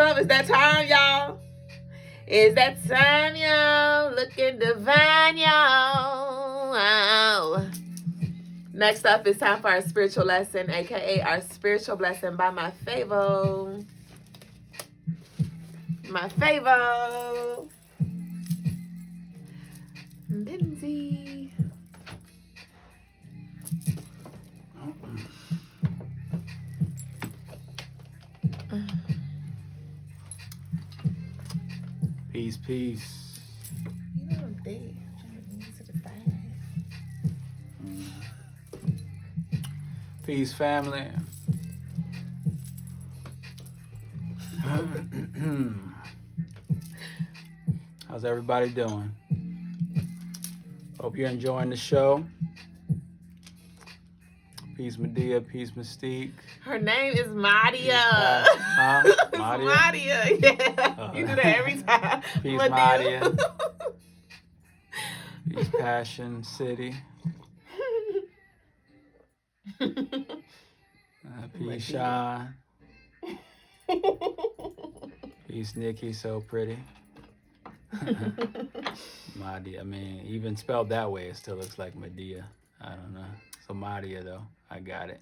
love. It's that time, y'all. It's that time, y'all. Looking divine, y'all. Wow. Next up, it's time for our spiritual lesson, aka our spiritual blessing by my favo. My favo. Benzie. Peace, peace. You know I'm dead. Peace, family. How's everybody doing? Hope you're enjoying the show. Peace, Medea. Peace, Mystique. Her name is Madia. Madia? Madia, yeah. You do that every time. Peace, Madia. Peace, Passion City. Peace, Sean. Peace, Nikki. So pretty. Madia. I mean, even spelled that way, it still looks like Medea. I don't know. So Madia, though. I got it.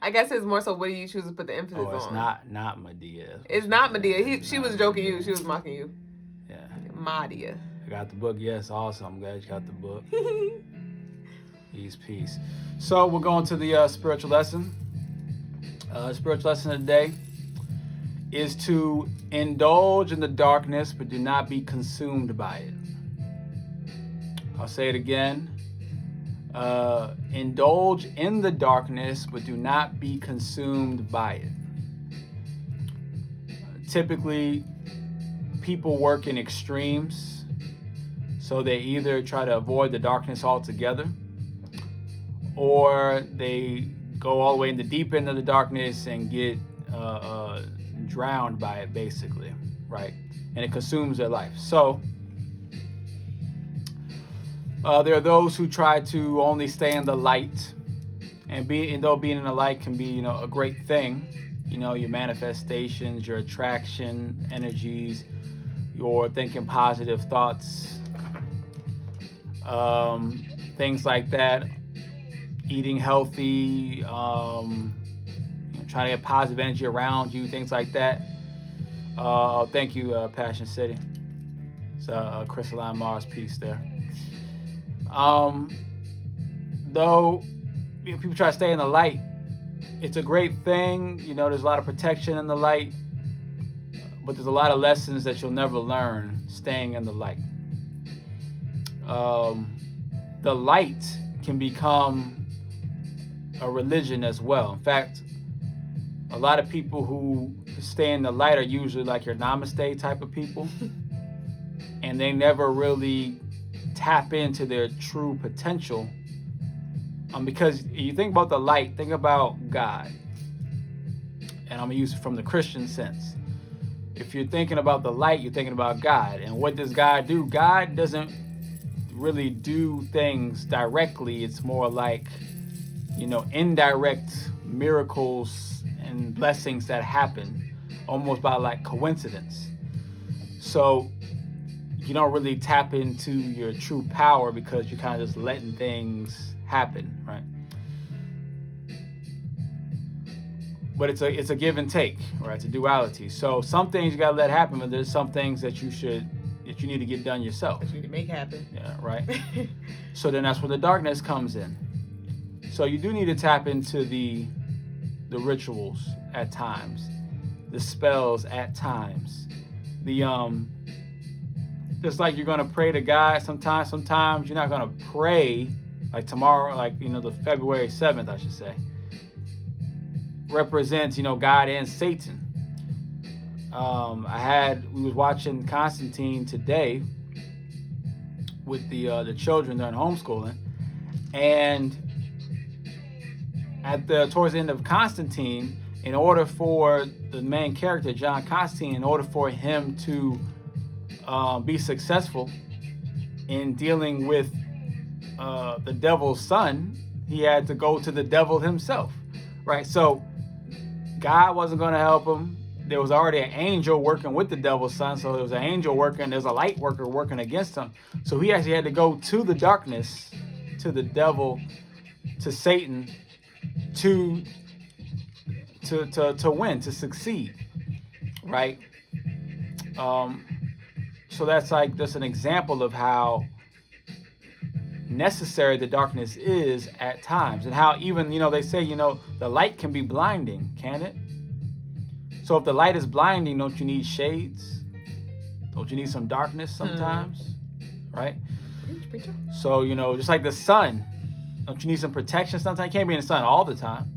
I guess it's more so what do you choose to put the emphasis on? Oh, it's not Medea. It's not Medea. She was joking you. She was mocking you. Yeah. Madia. I got the book. Yes, awesome. I'm glad you got the book. Peace. So we're going to the spiritual lesson. Spiritual lesson of the day is to indulge in the darkness, but do not be consumed by it. I'll say it again. Indulge in the darkness, but do not be consumed by it. Typically, people work in extremes, so they either try to avoid the darkness altogether, or they go all the way in the deep end of the darkness and get drowned by it, basically, right? And it consumes their life. So there are those who try to only stay in the light, and though being in the light can be, a great thing, your manifestations, your attraction energies, your thinking positive thoughts, things like that, eating healthy, trying to get positive energy around you, things like that. Thank you, Passion City. It's Crystaline Mars piece there. Though people try to stay in the light, it's a great thing. There's a lot of protection in the light, but there's a lot of lessons that you'll never learn staying in the light. The light can become a religion as well. In fact, a lot of people who stay in the light are usually like your namaste type of people, and they never really tap into their true potential. Because you think about the light, think about God. And I'm gonna use it from the Christian sense. If you're thinking about the light, you're thinking about God. And what does God do? God doesn't really do things directly. It's more like, indirect miracles and blessings that happen almost by like coincidence. So you don't really tap into your true power because you're kind of just letting things happen, right? But it's a give and take, right? It's a duality. So some things you gotta let happen, but there's some things that you need to get done yourself. That you need to make happen. Yeah, right. So then that's where the darkness comes in. So you do need to tap into the rituals at times, the spells at times, just like you're gonna pray to God sometimes you're not gonna pray like tomorrow, like the February 7th, I should say, represents God and Satan. We was watching Constantine today with the children during homeschooling, and towards the end of Constantine, in order for the main character John Constantine, in order for him to be successful in dealing with the devil's son, he had to go to the devil himself, right? So God wasn't going to help him. There was already an angel working with the devil's son. So there was an angel working. There's a light worker working against him. So he actually had to go to the darkness, to the devil, to Satan, to win, to succeed, right? So that's an example of how necessary the darkness is at times, and how even, they say, the light can be blinding, can it? So if the light is blinding, don't you need shades? Don't you need some darkness sometimes? Right? So, just like the sun, don't you need some protection sometimes? You can't be in the sun all the time.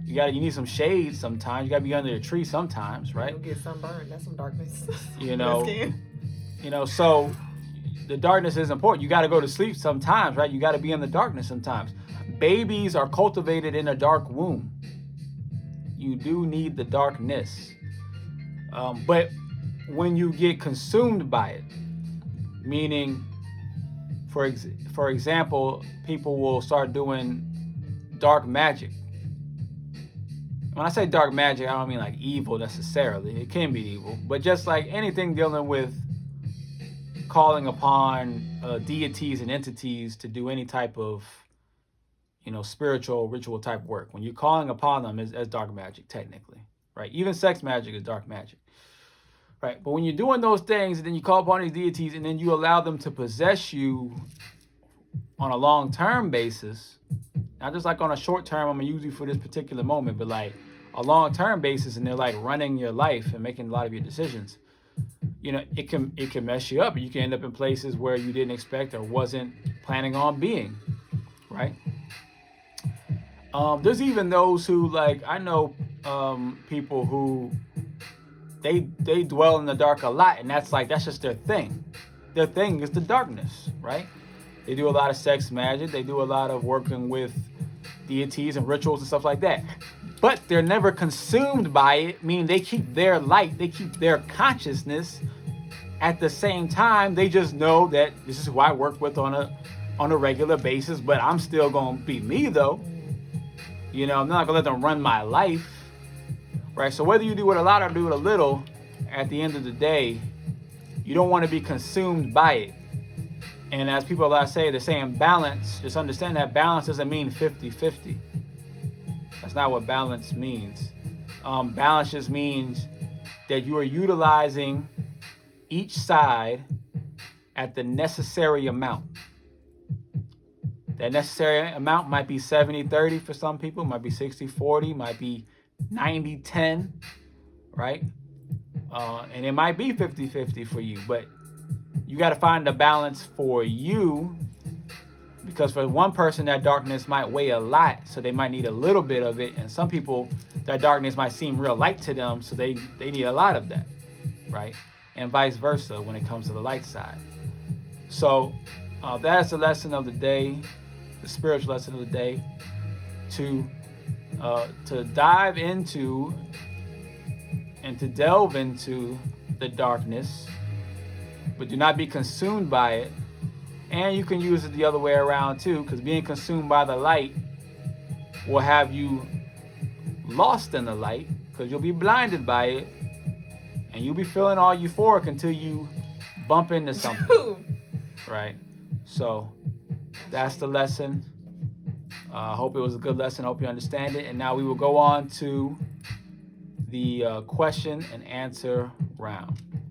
You need some shade sometimes. You gotta be under the tree sometimes, right? You'll get sunburned. That's some darkness. So the darkness is important. You gotta go to sleep sometimes, right? You gotta be in the darkness sometimes. Babies are cultivated in a dark womb. You do need the darkness. But when you get consumed by it, meaning, for example, people will start doing dark magic. When I say dark magic, I don't mean like evil necessarily. It can be evil, but just like anything dealing with calling upon deities and entities to do any type of, spiritual ritual type work. When you're calling upon them as dark magic, technically, right? Even sex magic is dark magic, right? But when you're doing those things and then you call upon these deities and then you allow them to possess you on a long-term basis, not just like on a short term, I'm gonna use you for this particular moment, but like a long-term basis, and they're like running your life and making a lot of your decisions, it can mess you up. You can end up in places where you didn't expect or wasn't planning on being, right? There's even those who, like, I know people who they dwell in the dark a lot, and that's just their thing. Their thing is the darkness, right? They do a lot of sex magic. They do a lot of working with deities and rituals and stuff like that. But they're never consumed by it, meaning they keep their light, they keep their consciousness. At the same time, they just know that this is who I work with on a regular basis, but I'm still going to be me, though. I'm not going to let them run my life, right? So whether you do it a lot or do it a little, at the end of the day, you don't want to be consumed by it. And as people say, they're saying balance. Just understand that balance doesn't mean 50-50. That's not what balance means. Balance just means that you are utilizing each side at the necessary amount. That necessary amount might be 70-30 for some people, might be 60-40, might be 90-10, right? And it might be 50-50 for you, but you got to find the balance for you, because for one person, that darkness might weigh a lot, so they might need a little bit of it. And some people, that darkness might seem real light to them, so they need a lot of that, right? And vice versa when it comes to the light side. So that's the lesson of the day, the spiritual lesson of the day, to dive into and to delve into the darkness, but do not be consumed by it. And you can use it the other way around too, because being consumed by the light will have you lost in the light, because you'll be blinded by it, and you'll be feeling all euphoric until you bump into something, right? So that's the lesson. I hope it was a good lesson. I hope you understand it. And now we will go on to the question and answer round.